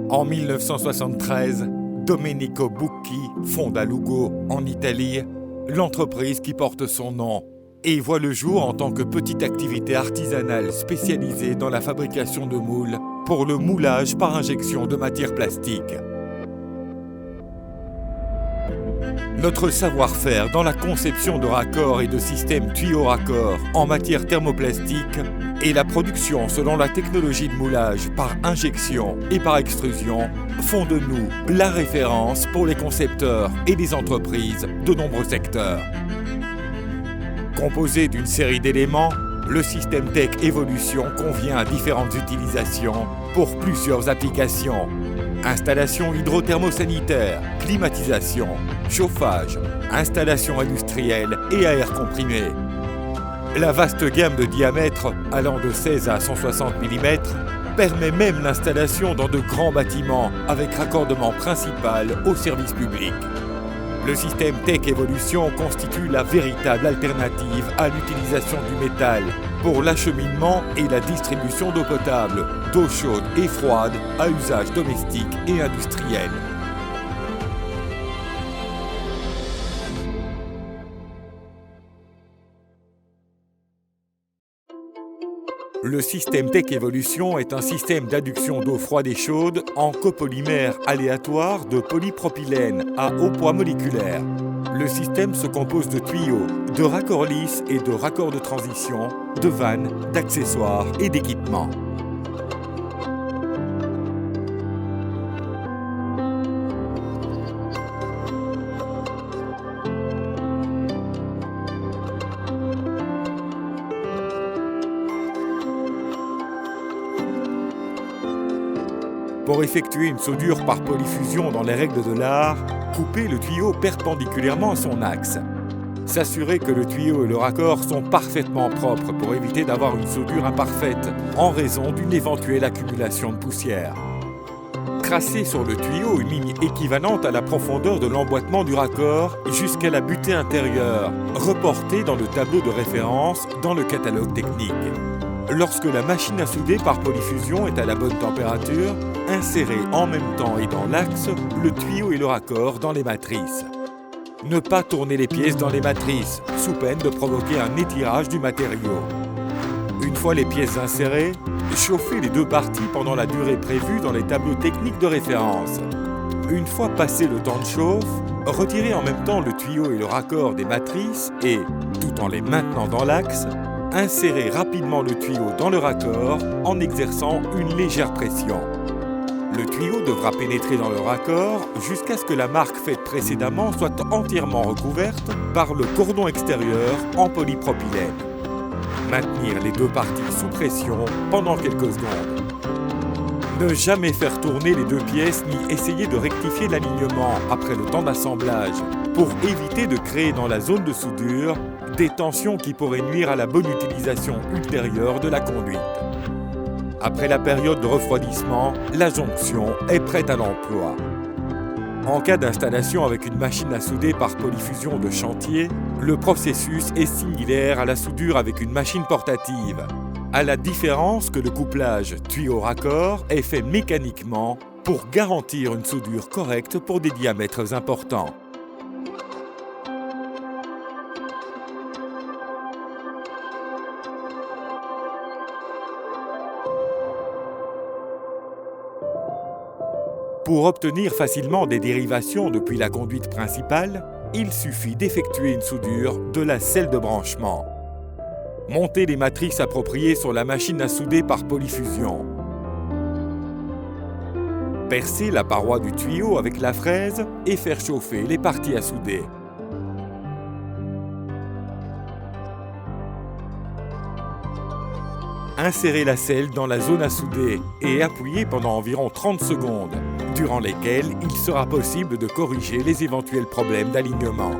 En 1973, Domenico Bucchi fonde à Lugo, en Italie, l'entreprise qui porte son nom et voit le jour en tant que petite activité artisanale spécialisée dans la fabrication de moules pour le moulage par injection de matière plastique. Notre savoir-faire dans la conception de raccords et de systèmes tuyaux-raccords en matière thermoplastique et la production selon la technologie de moulage par injection et par extrusion font de nous la référence pour les concepteurs et les entreprises de nombreux secteurs. Composé d'une série d'éléments, le système Tech Evolution convient à différentes utilisations pour plusieurs applications. Installation hydrothermosanitaire, climatisation, chauffage, installation industrielle et air comprimé. La vaste gamme de diamètres, allant de 16 à 160 mm, permet même l'installation dans de grands bâtiments avec raccordement principal au service public. Le système Tech Evolution constitue la véritable alternative à l'utilisation du métal pour l'acheminement et la distribution d'eau potable, d'eau chaude et froide à usage domestique et industriel. Le système Tech Evolution est un système d'adduction d'eau froide et chaude en copolymère aléatoire de polypropylène à haut poids moléculaire. Le système se compose de tuyaux, de raccords lisses et de raccords de transition, de vannes, d'accessoires et d'équipements. Pour effectuer une soudure par polyfusion dans les règles de l'art, coupez le tuyau perpendiculairement à son axe. S'assurer que le tuyau et le raccord sont parfaitement propres pour éviter d'avoir une soudure imparfaite en raison d'une éventuelle accumulation de poussière. Tracez sur le tuyau une ligne équivalente à la profondeur de l'emboîtement du raccord jusqu'à la butée intérieure, reportée dans le tableau de référence dans le catalogue technique. Lorsque la machine à souder par polyfusion est à la bonne température, insérez en même temps et dans l'axe le tuyau et le raccord dans les matrices. Ne pas tourner les pièces dans les matrices, sous peine de provoquer un étirage du matériau. Une fois les pièces insérées, chauffez les deux parties pendant la durée prévue dans les tableaux techniques de référence. Une fois passé le temps de chauffe, retirez en même temps le tuyau et le raccord des matrices et, tout en les maintenant dans l'axe, insérez rapidement le tuyau dans le raccord en exerçant une légère pression. Le tuyau devra pénétrer dans le raccord jusqu'à ce que la marque faite précédemment soit entièrement recouverte par le cordon extérieur en polypropylène. Maintenir les deux parties sous pression pendant quelques secondes. Ne jamais faire tourner les deux pièces ni essayer de rectifier l'alignement après le temps d'assemblage pour éviter de créer dans la zone de soudure des tensions qui pourraient nuire à la bonne utilisation ultérieure de la conduite. Après la période de refroidissement, la jonction est prête à l'emploi. En cas d'installation avec une machine à souder par polyfusion de chantier, le processus est similaire à la soudure avec une machine portative, à la différence que le couplage tuyau-raccord est fait mécaniquement pour garantir une soudure correcte pour des diamètres importants. Pour obtenir facilement des dérivations depuis la conduite principale, il suffit d'effectuer une soudure de la selle de branchement. Montez les matrices appropriées sur la machine à souder par polyfusion. Percez la paroi du tuyau avec la fraise et faire chauffer les parties à souder. Insérez la selle dans la zone à souder et appuyez pendant environ 30 secondes, durant lesquelles il sera possible de corriger les éventuels problèmes d'alignement.